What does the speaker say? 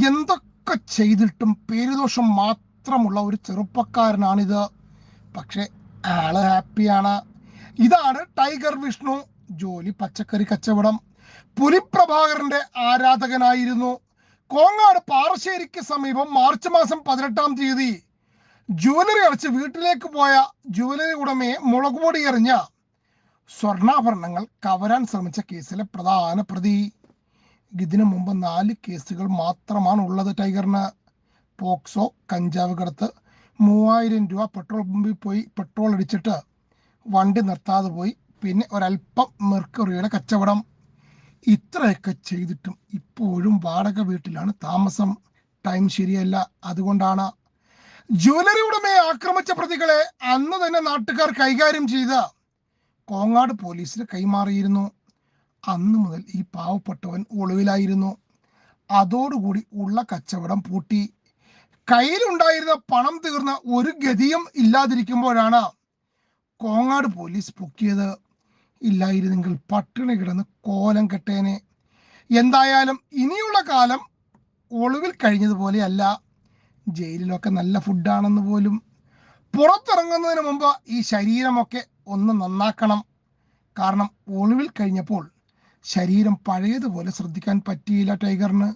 എന്തൊക്കെ ചെയ്തിട്ടും പേരുദോഷം മാത്രമുള്ള ഒരു ചെറുപ്പക്കാരനാണിത്. പക്ഷെ ആള് ഹാപ്പിയാണ്. ഇതാണ് ടൈഗർ വിഷ്ണു. ജോലി പച്ചക്കറി കച്ചവടം. പുലിപ്രഭാകരന്റെ ആരാധകനായിരുന്നു. കോങ്ങാട് പാറശ്ശേരിക്ക് സമീപം മാർച്ച് മാസം 18-ാം തീയതി ജുവലറി അടച്ച് വീട്ടിലേക്ക് പോയ ജുവലറി ഉടമയെ മുളകുപൊടി എറിഞ്ഞ സ്വർണ്ണാഭരണങ്ങൾ കവരാൻ ശ്രമിച്ച കേസിലെ പ്രധാന പ്രതി. ഇതിനു മുമ്പ് 4 കേസുകൾ മാത്രമാണ് ഉള്ളത് ടൈഗറിന്. പോക്സോ, കഞ്ചാവ് കടത്ത്, 3000 രൂപ പെട്രോൾ പമ്പിൽ പോയി പെട്രോൾ അടിച്ചിട്ട് വണ്ടി നിർത്താതെ പോയി, പിന്നെ ഒരല്പം മെർക്കുറിയുടെ കച്ചവടം. ഇത്രയൊക്കെ ചെയ്തിട്ടും ഇപ്പോഴും വാടക വീട്ടിലാണ് താമസം. ടൈം ശരിയല്ല, അതുകൊണ്ടാണ്. ജുവലറി ഉടമയെ ആക്രമിച്ച പ്രതികളെ അന്ന് തന്നെ നാട്ടുകാർ കൈകാര്യം ചെയ്ത് കോങ്ങാട് പോലീസിന് കൈമാറിയിരുന്നു. അന്നു മുതൽ ഈ പാവപ്പെട്ടവൻ ഒളിവിലായിരുന്നു. അതോടുകൂടി ഉള്ള കച്ചവടം പൂട്ടി. കയ്യിലുണ്ടായിരുന്ന പണം തീർന്ന ഒരു ഗതിയും ഇല്ലാതിരിക്കുമ്പോഴാണ് കോങ്ങാട് പോലീസ് പൊക്കിയത്. ഇല്ലായിരുന്നെങ്കിൽ പട്ടിണി കിടന്ന് കോലം കെട്ടേനെ. എന്തായാലും ഇനിയുള്ള കാലം ഒളിവിൽ കഴിഞ്ഞതുപോലെയല്ല. ജയിലിലൊക്കെ നല്ല ഫുഡാണെന്ന് പോലും. പുറത്തിറങ്ങുന്നതിന് മുമ്പ് ഈ ശരീരമൊക്കെ ഒന്ന് നന്നാക്കണം. കാരണം ഒളിവിൽ കഴിഞ്ഞപ്പോൾ ശരീരം പഴയതുപോലെ ശ്രദ്ധിക്കാൻ പറ്റിയില്ല ടൈഗറിന്.